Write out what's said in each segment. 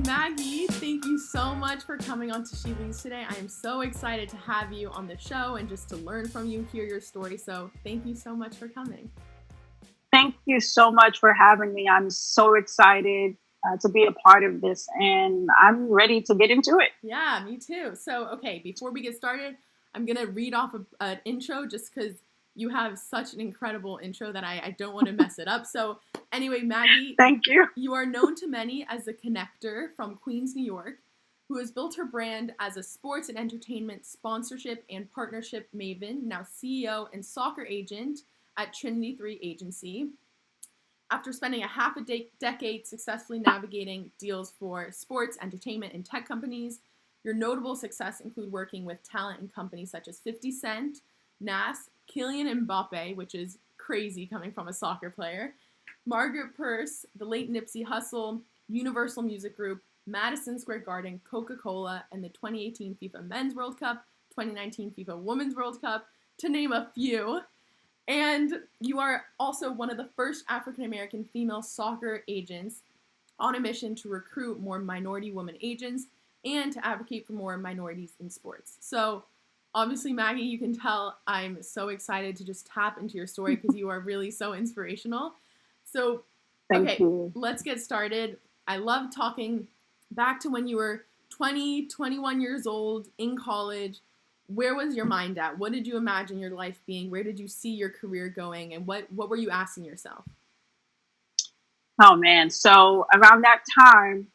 Maggie, thank you so much for coming on to She Leads today. I am so excited to have you on the show and just to learn from you, hear your story. So thank you so much for coming. Thank you so much for having me. I'm so excited to be a part of this, and I'm ready to get into it. Yeah, me too. So, okay, before we get started, I'm going to read off an intro just because you have such an incredible intro that I don't want to mess it up. So, anyway, Maggie, Thank you. You are known to many as a connector from Queens, New York, who has built her brand as a sports and entertainment sponsorship and partnership maven, now CEO and soccer agent at Trinity 3 Agency. After spending a half a decade successfully navigating deals for sports, entertainment, and tech companies, your notable success include working with talent in companies such as 50 Cent, Nas, Kylian Mbappe, which is crazy coming from a soccer player, Margaret Purse, the late Nipsey Hussle, Universal Music Group, Madison Square Garden, Coca-Cola, and the 2018 FIFA Men's World Cup, 2019 FIFA Women's World Cup, to name a few. And you are also one of the first African-American female soccer agents on a mission to recruit more minority women agents and to advocate for more minorities in sports. So obviously, Maggie, you can tell I'm so excited to just tap into your story because you are really so inspirational. So, Thank you. Let's get started. I love talking back to when you were 20, 21 years old in college. Where was your mind at? What did you imagine your life being? Where did you see your career going? And what were you asking yourself? Oh, man. So around that time,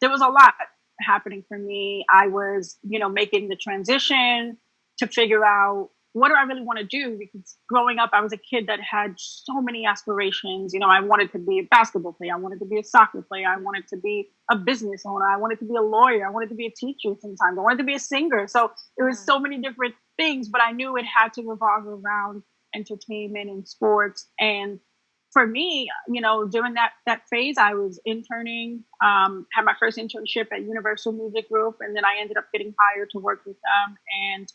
there was a lot happening for me. I was, making the transition to figure out what do I really want to do? Because growing up, I was a kid that had so many aspirations. I wanted to be a basketball player. I wanted to be a soccer player. I wanted to be a business owner. I wanted to be a lawyer. I wanted to be a teacher sometimes. I wanted to be a singer. So there was so many different things, but I knew it had to revolve around entertainment and sports. And for me, during that phase, I was interning, had my first internship at Universal Music Group, and then I ended up getting hired to work with them. And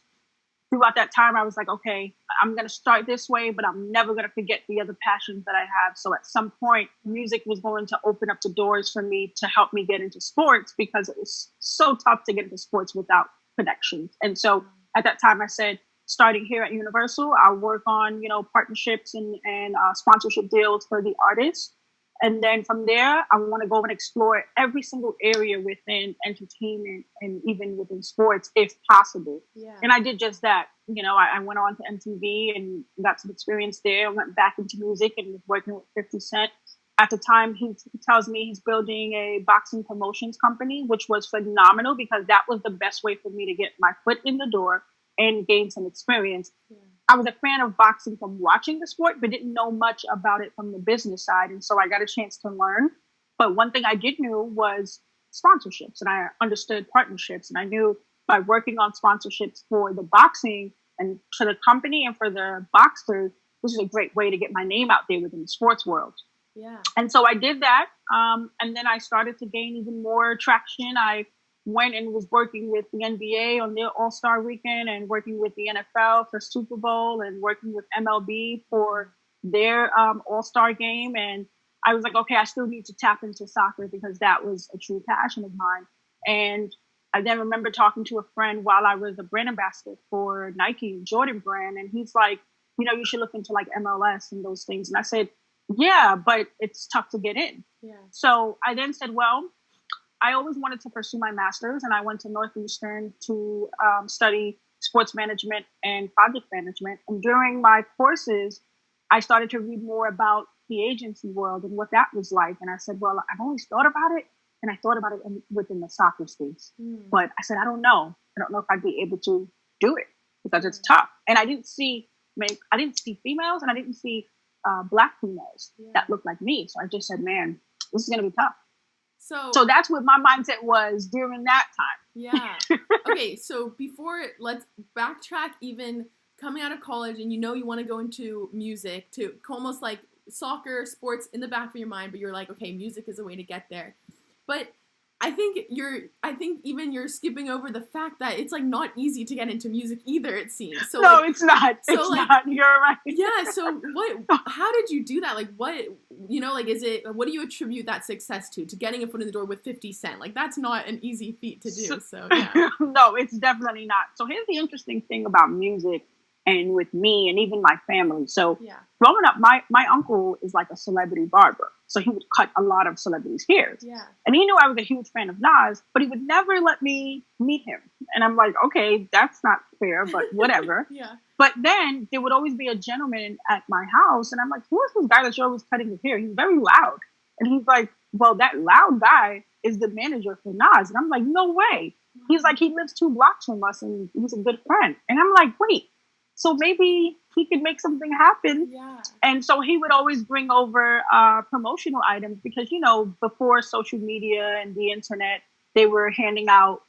throughout that time, I was like, okay, I'm going to start this way, but I'm never going to forget the other passions that I have. So at some point, music was going to open up the doors for me to help me get into sports because it was so tough to get into sports without connections. And so at that time, I said, starting here at Universal, I'll work on, partnerships and sponsorship deals for the artists. And then from there, I want to go and explore every single area within entertainment and even within sports, if possible. Yeah. And I did just that. I went on to MTV and got some experience there. I went back into music and was working with 50 Cent. At the time, he tells me he's building a boxing promotions company, which was phenomenal because that was the best way for me to get my foot in the door and gain some experience. Yeah. I was a fan of boxing from watching the sport, but didn't know much about it from the business side. And so I got a chance to learn. But one thing I did know was sponsorships, and I understood partnerships. And I knew by working on sponsorships for the boxing and for the company and for the boxers, this is a great way to get my name out there within the sports world. Yeah. And so I did that. And then I started to gain even more traction. I went and was working with the NBA on their All-Star weekend and working with the NFL for Super Bowl and working with MLB for their All-Star game. And I was like, okay, I still need to tap into soccer because that was a true passion of mine. And I then remember talking to a friend while I was a brand ambassador for Nike, Jordan brand. And he's like, you should look into like MLS and those things. And I said, yeah, but it's tough to get in. Yeah. So I then said, well, I always wanted to pursue my master's, and I went to Northeastern to study sports management and project management. And during my courses, I started to read more about the agency world and what that was like. And I said, well, I've always thought about it, and I thought about it within the soccer space. But I said, I don't know. I don't know if I'd be able to do it because it's tough. And I didn't see females, and I didn't see Black females that looked like me. So I just said, man, this is going to be tough. So that's what my mindset was during that time. Yeah. Okay, so let's backtrack even coming out of college and you want to go into music to almost like soccer, sports in the back of your mind, but you're like, okay, music is a way to get there. But I think even you're skipping over the fact that it's like not easy to get into music either, it seems. So No, like, it's not. so It's like, not. You're right. yeah, so how did you do that? Like what, like what do you attribute that success to getting a foot in the door with 50 Cent? Like that's not an easy feat to do. So yeah. No, it's definitely not. So here's the interesting thing about music and with me and even my family. So Yeah. growing up, my uncle is like a celebrity barber. So he would cut a lot of celebrities' hairs. Yeah. And he knew I was a huge fan of Nas, but he would never let me meet him. And I'm like, okay, that's not fair, but whatever. Yeah. But then there would always be a gentleman at my house. And I'm like, who is this guy that's always cutting his hair? He's very loud. And he's like, well, that loud guy is the manager for Nas. And I'm like, no way. He's like, he lives 2 blocks from us and he's a good friend. And I'm like, wait, so maybe he could make something happen. Yeah. And so he would always bring over promotional items because, before social media and the internet, they were handing out,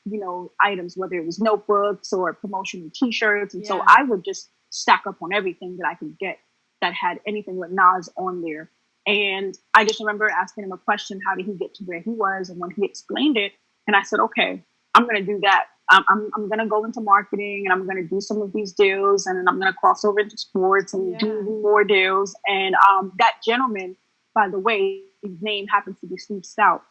items, whether it was notebooks or promotional T-shirts. And so I would just stack up on everything that I could get that had anything with Nas on there. And I just remember asking him a question, how did he get to where he was? And when he explained it, and I said, okay, I'm going to do that. I'm going to go into marketing and I'm going to do some of these deals and then I'm going to cross over into sports and do more deals. And that gentleman, by the way, his name happens to be Steve Stout.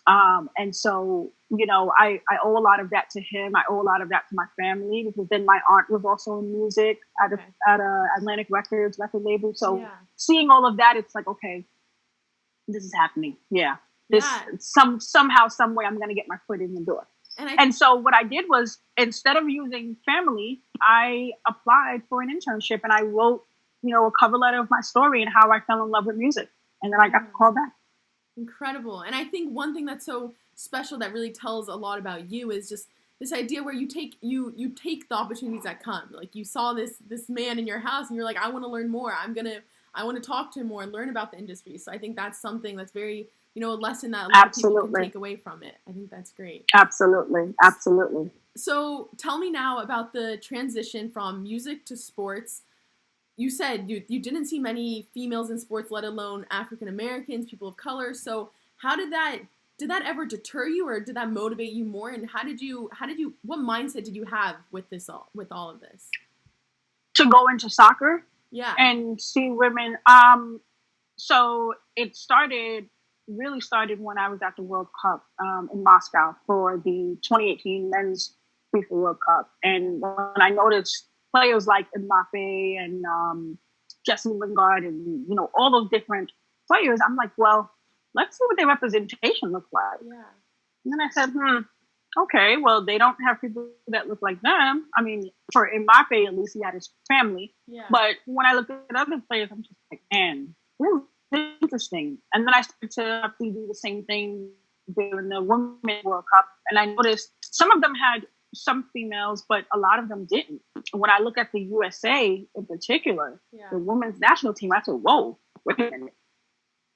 And so, I owe a lot of that to him. I owe a lot of that to my family because then my aunt was also in music at Atlantic Records record label. So seeing all of that, it's like, okay, this is happening. Yeah. Somehow, some way I'm going to get my foot in the door. And so what I did was, instead of using family, I applied for an internship and I wrote, a cover letter of my story and how I fell in love with music. And then I got the call back. Incredible. And I think one thing that's so special that really tells a lot about you is just this idea where you take the opportunities that come. Like you saw this man in your house and you're like, I want to learn more. I want to talk to him more and learn about the industry. So I think that's something that's very, a lesson that a lot of people can take away from it. I think that's great. Absolutely. Absolutely. So tell me now about the transition from music to sports. You said you didn't see many females in sports, let alone African Americans, people of color. So how did that ever deter you or did that motivate you more? And what mindset did you have with all of this? To go into soccer? Yeah. And see women. So it really started when I was at the World Cup in Moscow for the 2018 Men's FIFA World Cup. And when I noticed players like Mbappe and Jesse Lingard and, all those different players, I'm like, well, let's see what their representation looks like. Yeah. And then I said, okay, well, they don't have people that look like them. I mean, for Mbappe, at least he had his family. Yeah. But when I look at other players, I'm just like, man, this is interesting. And then I started to do the same thing during the Women's World Cup. And I noticed some of them had some females, but a lot of them didn't. When I look at the USA in particular, the women's national team, I said, whoa, wait a minute.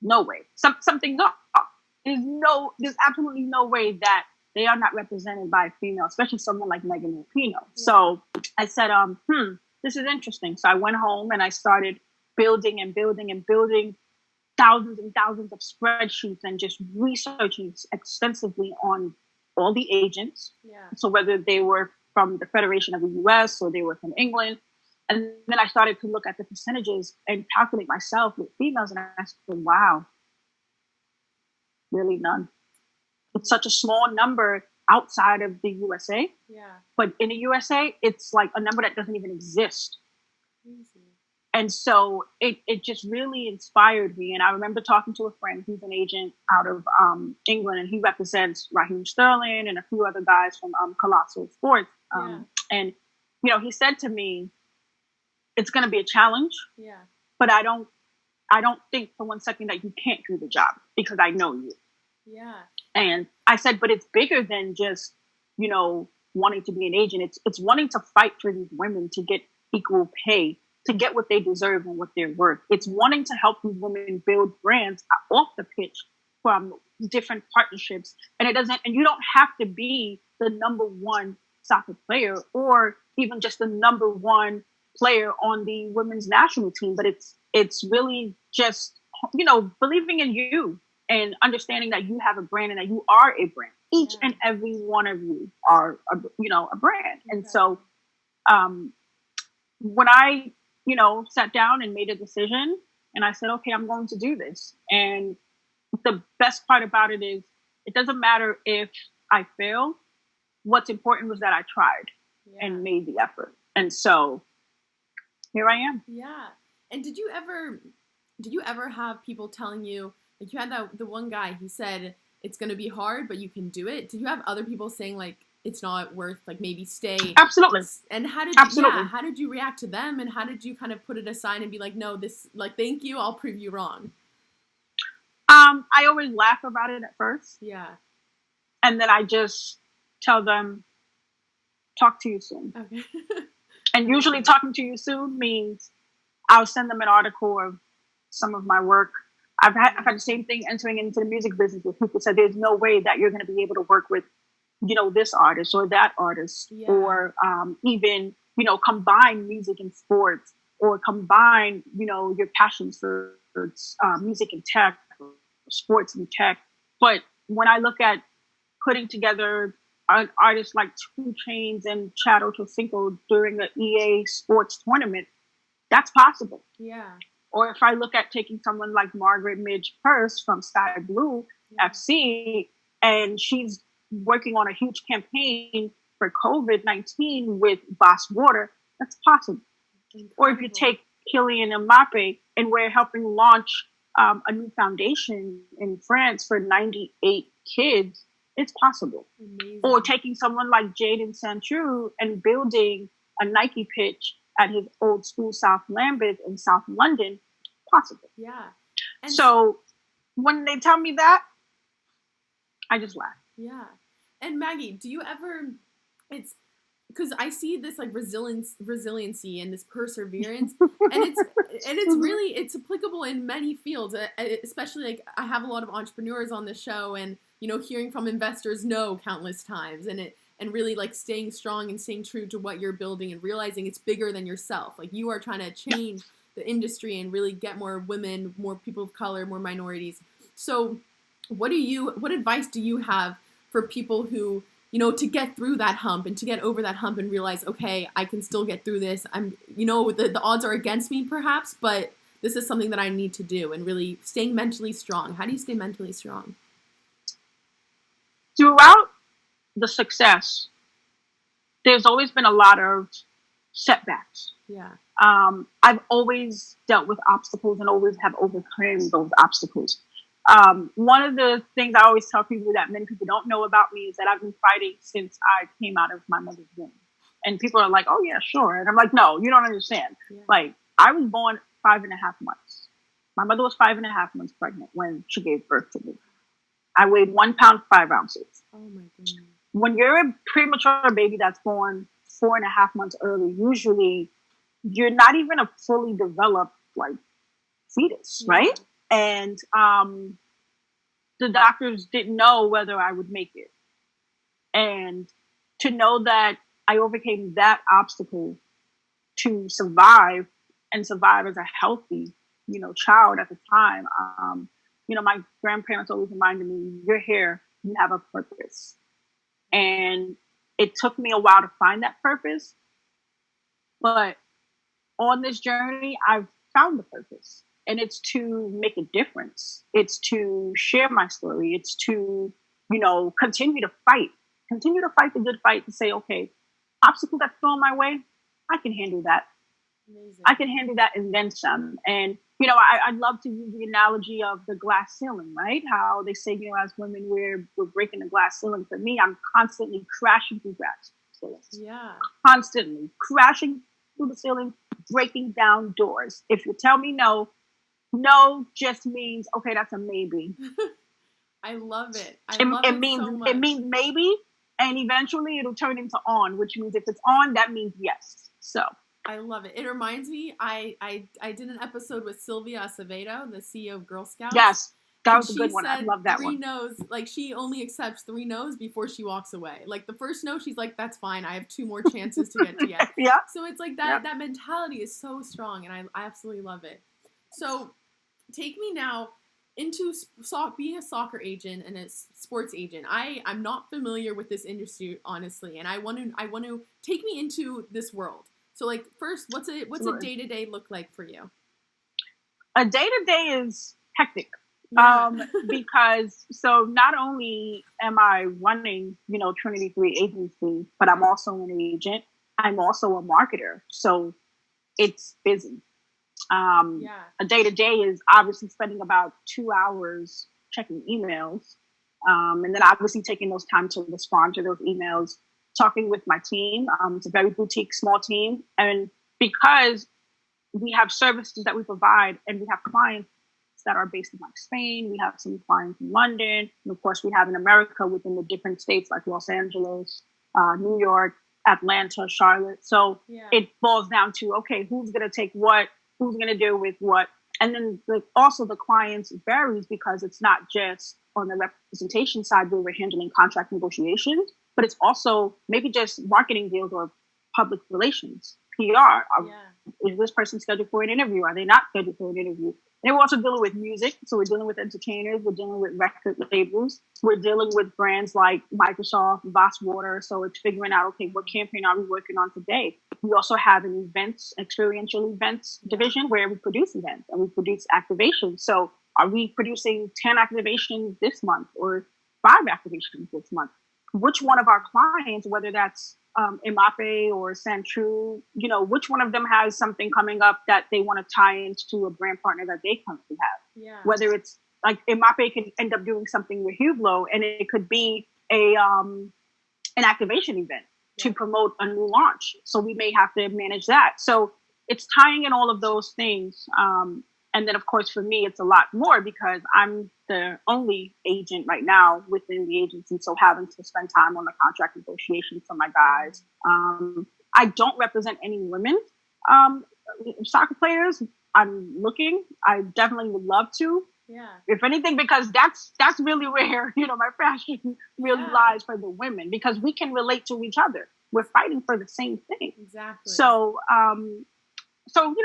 No way. Something's off. There's absolutely no way that they are not represented by a female, especially someone like Maggie Ntim. Yeah. So I said, this is interesting. So I went home and I started building and building and building thousands and thousands of spreadsheets and just researching extensively on all the agents. Yeah. So whether they were from the Federation of the US or they were from England. And then I started to look at the percentages and calculate myself with females. And I said, wow, really none. It's such a small number outside of the USA. Yeah. But in the USA, it's like a number that doesn't even exist. Crazy. And so it just really inspired me. And I remember talking to a friend who's an agent out of England, and he represents Raheem Sterling and a few other guys from Colossal Sports. And, he said to me, it's going to be a challenge. Yeah. But I don't think for one second that you can't do the job because I know you. Yeah. And I said, but it's bigger than just, wanting to be an agent. It's wanting to fight for these women to get equal pay, to get what they deserve and what they're worth. It's wanting to help these women build brands off the pitch from different partnerships. And you don't have to be the number one soccer player or even just the number one player on the women's national team, but it's really just, believing in you and understanding that you have a brand and that you are a brand. Each and every one of you are, a brand. And so um, when I, sat down and made a decision and I said, okay, I'm going to do this. And the best part about it is it doesn't matter if I fail. What's important was that I tried and made the effort. And so here I am. Yeah. And did you ever have people telling you, like you had the one guy, he said, it's going to be hard, but you can do it. Did you have other people saying like, it's not worth, like maybe stay? Absolutely. And how did you react to them? And how did you kind of put it aside and be like, no, this, like, thank you, I'll prove you wrong? I always laugh about it at first. Yeah. And then I just tell them, talk to you soon. Okay. And usually talking to you soon means I'll send them an article of some of my work. I've had the same thing entering into the music business where people said there's no way that you're going to be able to work with, this artist or that artist, or even, combine music and sports, or combine, your passions for music and tech, or sports and tech. But when I look at putting together an artist like 2 Chainz and Chad Ochocinco during the EA Sports tournament, that's possible. Yeah. Or if I look at taking someone like Margaret Midge Purse from Sky Blue FC, and she's working on a huge campaign for COVID-19 with Boss Water, that's possible. Incredible. Or if you take Kylian Mbappe and we're helping launch a new foundation in France for 98 kids, it's possible. Amazing. Or taking someone like Jadon Sancho and building a Nike pitch at his old school South Lambeth in South London, possible. Yeah. And so when they tell me that, I just laugh. Yeah. And Maggie, do you ever, it's because I see this like resiliency and this perseverance, and it's applicable in many fields, especially like I have a lot of entrepreneurs on this show, and hearing from investors no countless times, and really like staying strong and staying true to what you're building and realizing it's bigger than yourself. Like you are trying to change the industry and really get more women, more people of color, more minorities. So what advice do you have for people who, to get through that hump and to get over that hump and realize, okay, I can still get through this. I'm, the odds are against me perhaps, but this is something that I need to do, and really staying mentally strong. How do you stay mentally strong? Throughout the success, there's always been a lot of setbacks. Yeah. I've always dealt with obstacles and always have overcome those obstacles. One of the things I always tell people that many people don't know about me is that I've been fighting since I came out of my mother's womb. And people are like, oh yeah, sure. And I'm like, no, you don't understand. Yeah. Like, I was born 5.5 months. My mother was 5.5 months pregnant when she gave birth to me. I weighed 1 pound, 5 ounces. Oh my goodness. When you're a premature baby that's born 4.5 months early, usually you're not even a fully developed like fetus, right? And the doctors didn't know whether I would make it. And to know that I overcame that obstacle to survive and survive as a healthy, child at the time, my grandparents always reminded me, you're here, you have a purpose. And it took me a while to find that purpose. But on this journey, I've found the purpose. And it's to make a difference. It's to share my story. It's to, continue to fight the good fight, to say, okay, obstacle that's thrown my way, I can handle that. Amazing. I can handle that and then some. And, I love to use the analogy of the glass ceiling, right? How they say, as women, we're breaking the glass ceiling. For me, I'm constantly crashing through glass ceilings. Yeah. Constantly crashing through the ceiling, breaking down doors. If you tell me no just means, okay, that's a maybe. I love it. It means so much. It means maybe, and eventually it'll turn into on, which means if it's on, that means yes. So I love it. It reminds me, I did an episode with Sylvia Acevedo, the CEO of Girl Scouts. Yes, that was a good one. I love that 3 one. no's, like she only accepts 3 no's before she walks away. Like the first no, she's like, that's fine. I have 2 more chances to get to yes. Yeah. So it's like that mentality is so strong, and I absolutely love it. So take me now being a soccer agent and a sports agent. I'm not familiar with this industry honestly, and I want to take me into this world. So like first, what's a day-to-day look like for you? A day-to-day is hectic. Yeah. Because so not only am I running, Trinity 3 agency, but I'm also an agent. I'm also a marketer. So it's busy. Yeah. A day to day is obviously spending about 2 hours checking emails, and then obviously taking those time to respond to those emails, talking with my team. It's a very boutique, small team, and because we have services that we provide, and we have clients that are based in like Spain, we have some clients in London, and of course we have in America within the different states like Los Angeles, New York, Atlanta, Charlotte. So Yeah. it boils down to, okay, who's going to take what, who's going to deal with what. And then also the clients varies because it's not just on the representation side where we're handling contract negotiations, but it's also maybe just marketing deals or public relations, PR. Yeah. Is this person scheduled for an interview? Are they not scheduled for an interview? And we're also dealing with music. So we're dealing with entertainers. We're dealing with record labels. We're dealing with brands like Microsoft, Voss Water. So it's figuring out, okay, what campaign are we working on today? We also have an events, experiential events division where we produce events and we produce activations. So are we producing 10 activations this month or 5 activations this month? Which one of our clients, whether that's Imape or Santru, which one of them has something coming up that they want to tie into a brand partner that they currently have? Yeah. Whether it's like Imape can end up doing something with Hublot, and it could be an activation event to promote a new launch. So we may have to manage that. So it's tying in all of those things. And then, of course, for me, it's a lot more because I'm the only agent right now within the agency. So having to spend time on the contract negotiations for my guys. I don't represent any women soccer players. I'm looking. I definitely would love to. Yeah. If anything, because that's really where, my passion really lies for the women, because we can relate to each other. We're fighting for the same thing. Exactly. So,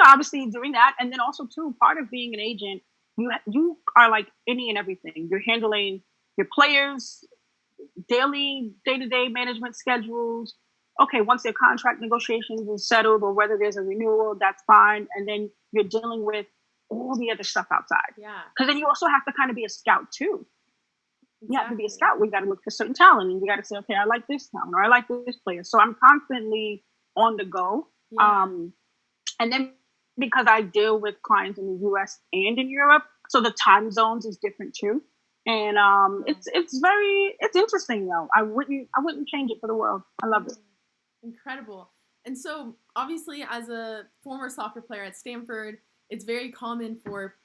obviously doing that. And then also too, part of being an agent, you are like any and everything. You're handling your players, day-to-day management schedules. Okay, once their contract negotiations is settled or whether there's a renewal, that's fine. And then you're dealing with all the other stuff outside. Yeah. Because then you also have to kind of be a scout too. Exactly. You have to be a scout. We got to look for certain talent, and you got to say, okay, I like this talent or I like this player. So I'm constantly on the go. Yeah. And then because I deal with clients in the US and in Europe, so the time zones is different too. And it's interesting though. I wouldn't change it for the world. I love it. Incredible. And so obviously as a former soccer player at Stanford, it's very common for,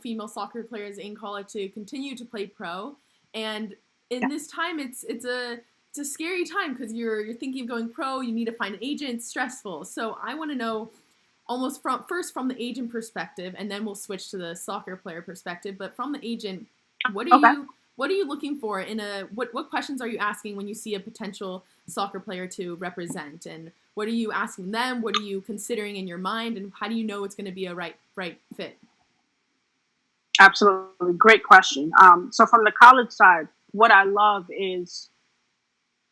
female soccer players in college to continue to play pro. And in this time it's a scary time because you're thinking of going pro, you need to find an agent, it's stressful. So I want to know almost from the agent perspective, and then we'll switch to the soccer player perspective. But from the agent, what are you looking for in what questions are you asking when you see a potential soccer player to represent, and what are you asking them? What are you considering in your mind, and how do you know it's going to be a right fit? Absolutely, great question. So from the college side, what I love is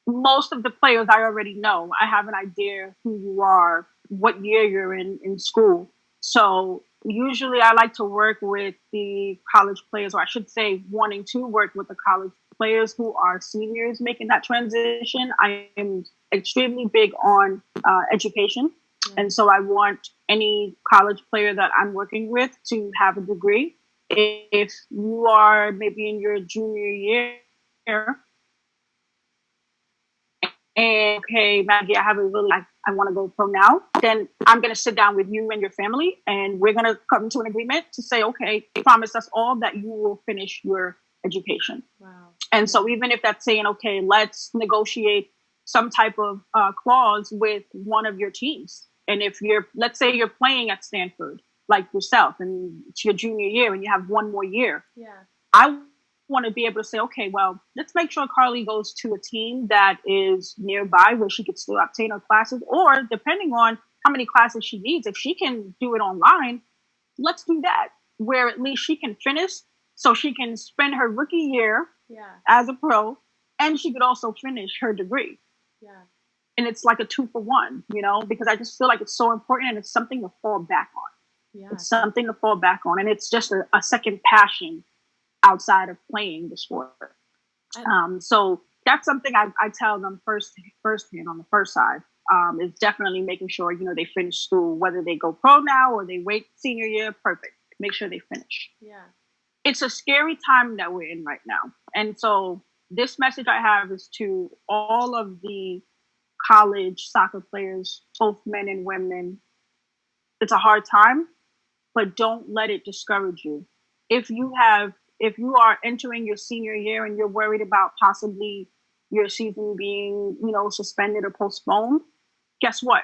most of the players I already know. I have an idea who you are, what year you're in school. So usually I like to work with the college players, or I should say wanting to work with the college players who are seniors making that transition. I am extremely big on education. And so I want any college player that I'm working with to have a degree. If you are maybe in your junior year, and okay, Maggie, I want to go pro now, then I'm going to sit down with you and your family, and we're going to come to an agreement to say, okay, promise us all that you will finish your education. Wow. And so even if that's saying, okay, let's negotiate some type of clause with one of your teams. And if let's say you're playing at Stanford, like yourself, and it's your junior year and you have one more year. Yeah. I want to be able to say, okay, well, let's make sure Carly goes to a team that is nearby where she could still obtain her classes, or depending on how many classes she needs, if she can do it online, let's do that, where at least she can finish So she can spend her rookie year as a pro, and she could also finish her degree. Yeah. And it's like a 2-for-1, because I just feel like it's so important, and it's something to fall back on. Yeah. It's something to fall back on, and it's just a second passion outside of playing the sport. So that's something I tell them firsthand on the first side. Is definitely making sure, they finish school, whether they go pro now or they wait senior year, perfect. Make sure they finish. Yeah. It's a scary time that we're in right now. And so this message I have is to all of the college soccer players, both men and women. It's a hard time, but don't let it discourage you. If you are entering your senior year and you're worried about possibly your season being, suspended or postponed, guess what?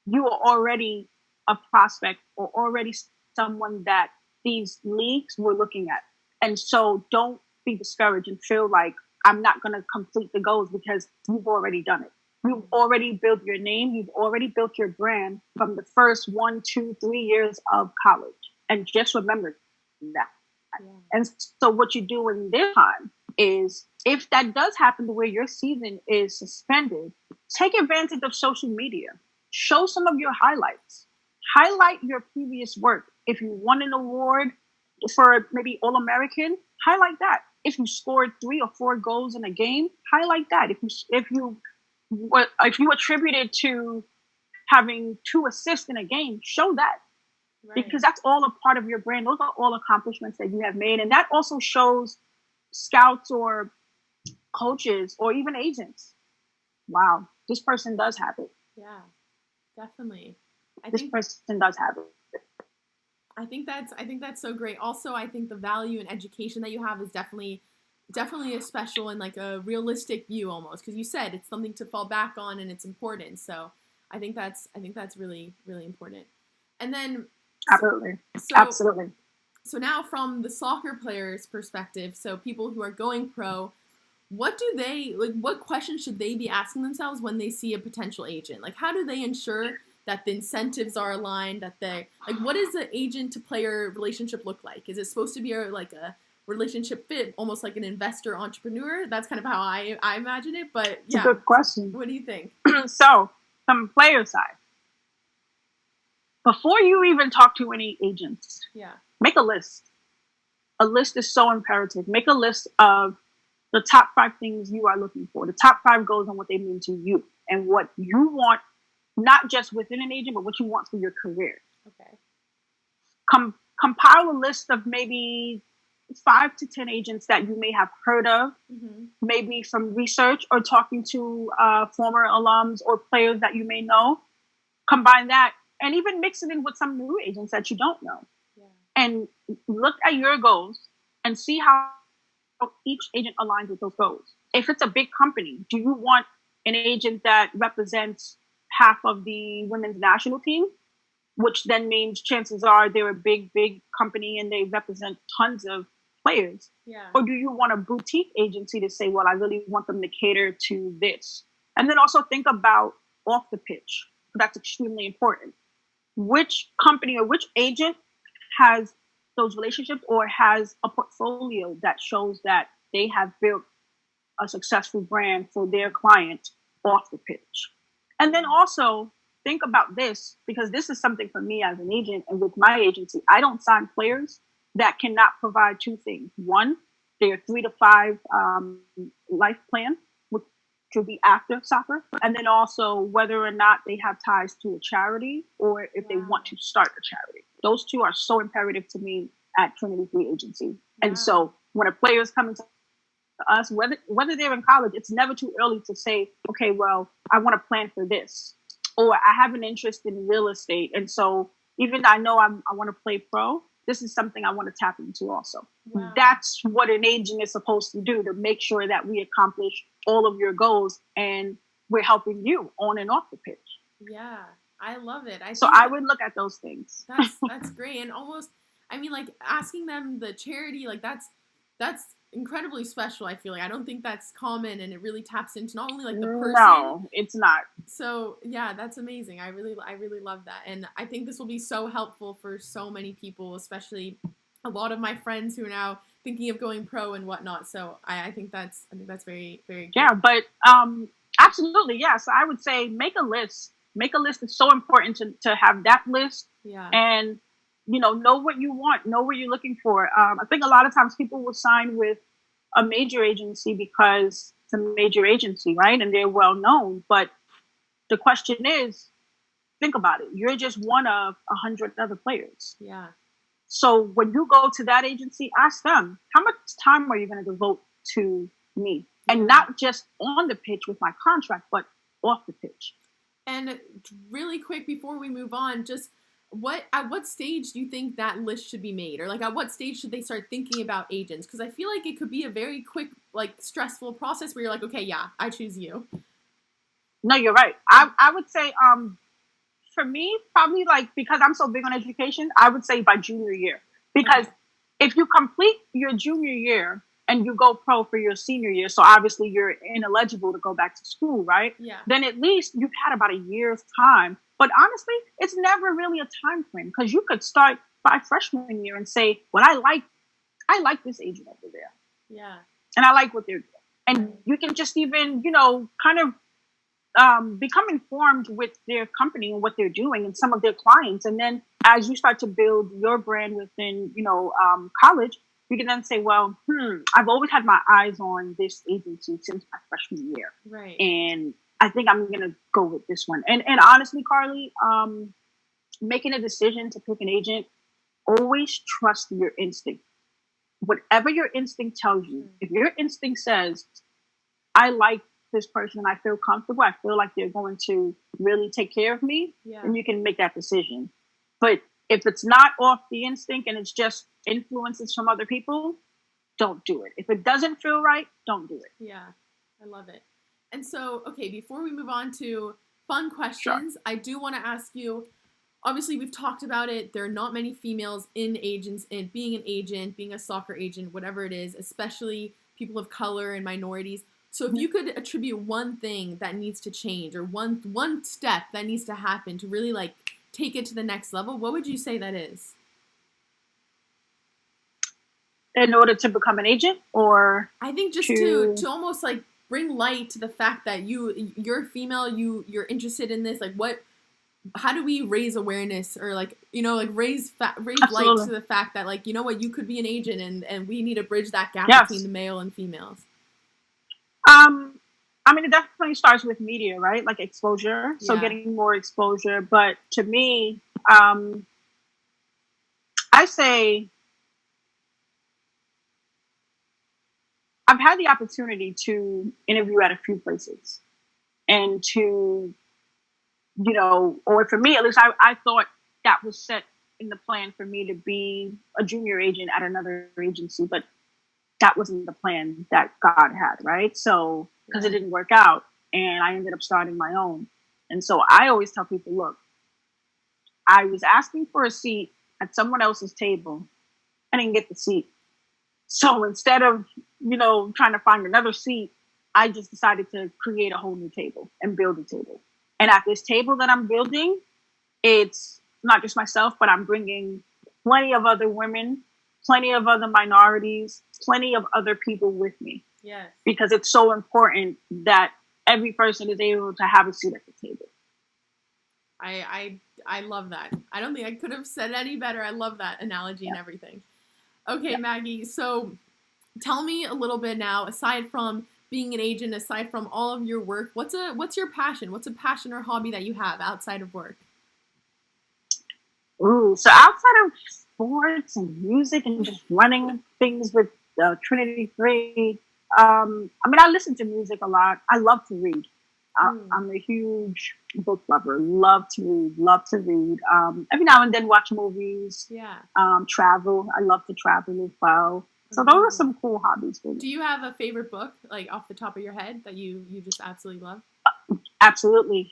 You are already a prospect or already someone that these leagues were looking at. And so don't be discouraged and feel like I'm not going to complete the goals, because you've already done it. You've already built your name. You've already built your brand from the first 1, 2, 3 years of college. And just remember that. Yeah. And so what you do in this time is, if that does happen to where your season is suspended, take advantage of social media. Show some of your highlights. Highlight your previous work. If you won an award for maybe All-American, highlight that. If you scored 3 or 4 goals in a game, highlight that. If you attributed to having 2 assists in a game, show that. Right. Because that's all a part of your brand. Those are all accomplishments that you have made. And that also shows scouts or coaches or even agents, wow, this person does have it. Yeah, definitely. This person does have it. I think that's so great. Also, I think the value and education that you have is definitely a special and like a realistic view almost, because you said it's something to fall back on and it's important. So I think that's really, really important. And then absolutely. So now from the soccer player's perspective, so people who are going pro, what questions should they be asking themselves when they see a potential agent? Like, how do they ensure that the incentives are aligned, what does the agent to player relationship look like? Is it supposed to be a relationship fit, almost like an investor entrepreneur? That's kind of how I imagine it, but yeah. It's a good question. What do you think? So, from the player side, before you even talk to any agents, make a list. A list is so imperative. Make a list of the top 5 things you are looking for, the top 5 goals and what they mean to you, and what you want, not just within an agent, but what you want for your career. Okay. Compile a list of maybe 5 to 10 agents that you may have heard of, maybe from research or talking to former alums or players that you may know. Combine that and even mix it in with some new agents that you don't know. Yeah. And look at your goals and see how each agent aligns with those goals. If it's a big company, do you want an agent that represents half of the women's national team, which then means chances are they're a big, big company and they represent tons of players? Yeah. Or do you want a boutique agency to say, well, I really want them to cater to this? And then also think about off the pitch. That's extremely important. Which company or which agent has those relationships or has a portfolio that shows that they have built a successful brand for their client off the pitch? And then also think about this, because this is something for me as an agent and with my agency. I don't sign players that cannot provide 2 things. One, their 3 to 5 life plan, which should be after soccer. And then also whether or not they have ties to a charity or if they want to start a charity. Those 2 are so imperative to me at Trinity Free Agency. And so when a player is coming to us, whether they're in college, it's never too early to say, okay, well, I want to plan for this. Or I have an interest in real estate. And so even though I know I want to play pro, this is something I want to tap into also. Wow. That's what an agent is supposed to do, to make sure that we accomplish all of your goals and we're helping you on and off the pitch. Yeah, I love it. I would look at those things. That's great. And almost, like asking them the charity, like that's incredibly special. I feel like I don't think that's common, and it really taps into not only like the person. No, it's not. So yeah, that's amazing. I really love that, and I think this will be so helpful for so many people, especially a lot of my friends who are now thinking of going pro and whatnot. So I think that's very, very good. Yeah, but absolutely, yes. I would say make a list. Make a list. It's so important to have that list. Yeah. And know what you want, know what you're looking for. I think a lot of times people will sign with a major agency because it's a major agency, right? And they're well known. But the question is, think about it. You're just one of 100 other players. Yeah. So when you go to that agency, ask them, how much time are you going to devote to me? And not just on the pitch with my contract, but off the pitch. And really quick before we move on, just at what stage do you think that list should be made? Or like at what stage should they start thinking about agents? Because I feel like it could be a very quick, like stressful process where you're like, okay, yeah, I choose you. No, you're right. I would say for me, probably like, because I'm so big on education, I would say by junior year. Because if you complete your junior year and you go pro for your senior year, so obviously you're ineligible to go back to school, right? Yeah. Then at least you've had about a year's time. But honestly, it's never really a time frame, because you could start by freshman year and say, well, I like this agent over there. Yeah. And I like what they're doing. And you can just even, kind of become informed with their company and what they're doing and some of their clients. And then as you start to build your brand within, college, you can then say, well, I've always had my eyes on this agency since my freshman year. Right. And I think I'm going to go with this one. And honestly, Carly, making a decision to pick an agent, always trust your instinct. Whatever your instinct tells you, if your instinct says, I like this person and I feel comfortable, I feel like they're going to really take care of me, then you can make that decision. But if it's not off the instinct and it's just influences from other people, don't do it. If it doesn't feel right, don't do it. Yeah, I love it. And so, okay, before we move on to fun questions, I do want to ask you, obviously we've talked about it, there are not many females in agents, and being an agent, being a soccer agent, whatever it is, especially people of color and minorities. So if you could attribute one thing that needs to change, or one step that needs to happen to really like take it to the next level, what would you say that is? In order to become an agent, or I think just to almost like bring light to the fact that you're female, you're interested in this, like how do we raise awareness, or like raise light to the fact that like you could be an agent, and we need to bridge that gap between the male and females. I mean, it definitely starts with media, right? Like exposure, so getting more exposure. But to me, I say I've had the opportunity to interview at a few places, and to, or for me at least, I thought that was set in the plan for me to be a junior agent at another agency, but that wasn't the plan that God had, right? So, because it didn't work out, and I ended up starting my own. And so I always tell people, look, I was asking for a seat at someone else's table. I didn't get the seat. So instead of, trying to find another seat, I just decided to create a whole new table and build a table. And at this table that I'm building, it's not just myself, but I'm bringing plenty of other women, plenty of other minorities, plenty of other people with me. Yes. Because it's so important that every person is able to have a seat at the table. I love that. I don't think I could have said it any better. I love that analogy and everything. Okay, Maggie, so tell me a little bit now, aside from being an agent, aside from all of your work, what's your passion? What's a passion or hobby that you have outside of work? Ooh, so outside of sports and music and just running things with Trinity 3, I listen to music a lot. I love to read. I'm a huge book lover. Love to read. Every now and then watch movies. Yeah. Travel. I love to travel as well. So those are some cool hobbies for me. Do you have a favorite book, like off the top of your head, that you just absolutely love? Absolutely.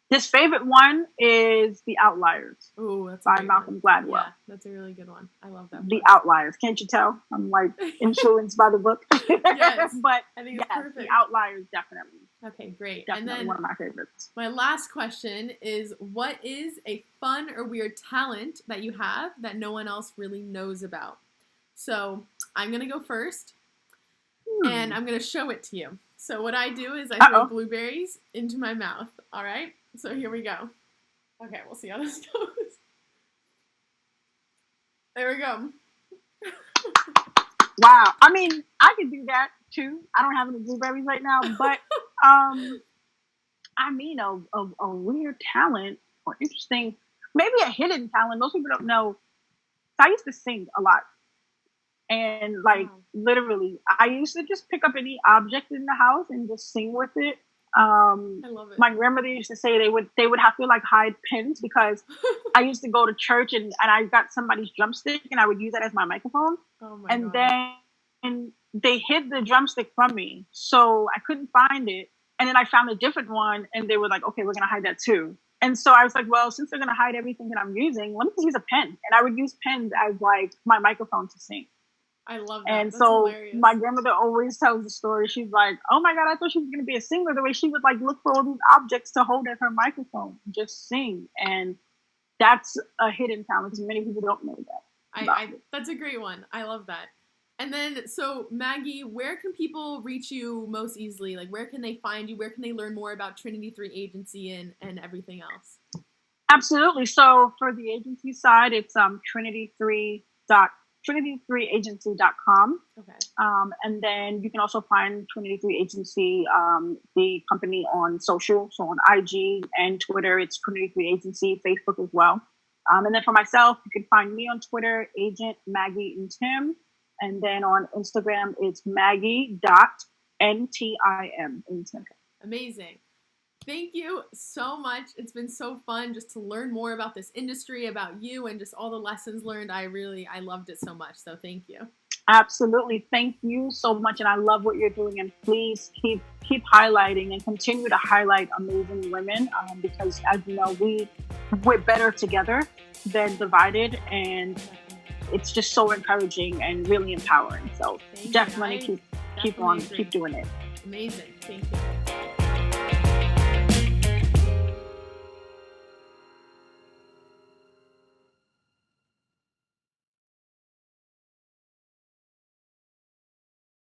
This favorite one is The Outliers. Ooh, that's by Malcolm Gladwell. Yeah, that's a really good one. I love that book. The Outliers. Can't you tell? I'm like influenced by the book. Yes. But I think it's perfect. The Outliers, definitely. Okay, great. Definitely and then one of my favorites. My last question is, what is a fun or weird talent that you have that no one else really knows about? So I'm going to go first, and I'm going to show it to you. So what I do is I throw blueberries into my mouth. All right? So here we go. Okay, we'll see how this goes. There we go. Wow. I mean, I could do that too. I don't have any blueberries right now, but I mean, a weird talent or interesting, maybe a hidden talent. Most people don't know. So I used to sing a lot. And like literally, I used to just pick up any object in the house and just sing with it. I love it. My grandmother used to say they would have to like hide pins because I used to go to church and I got somebody's drumstick and I would use that as my microphone. Oh my and God. then they hid the drumstick from me, so I couldn't find it. And then I found a different one, and they were like, "Okay, we're gonna hide that too." And so I was like, "Well, since they're gonna hide everything that I'm using, let me just use a pen." And I would use pens as like my microphone to sing. I love that. And That's so hilarious. my grandmother always tells the story. She's like, "Oh my God, I thought she was going to be a singer." The way she would like look for all these objects to hold at her microphone, just sing. And that's a hidden talent because many people don't know that. That's a great one. I love that. And then, so Maggie, where can people reach you most easily? Like, where can they find you? Where can they learn more about Trinity 3 Agency and everything else? Absolutely. So for the agency side, it's trinity3agency.com. Okay. And then you can also find Trinity 3 Agency, the company, on social. So on IG and Twitter, it's Trinity 3 Agency, Facebook as well. And then for myself, you can find me on Twitter, Agent Maggie Ntim. And then on Instagram, it's Maggie.ntim. Amazing. Thank you so much. It's been so fun just to learn more about this industry, about you, and just all the lessons learned. I loved it so much. So thank you. Absolutely. Thank you so much. And I love what you're doing. And please keep highlighting and continue to highlight amazing women because, as you know, we're better together than divided. And it's just so encouraging and really empowering. So definitely keep doing it. Amazing. Thank you.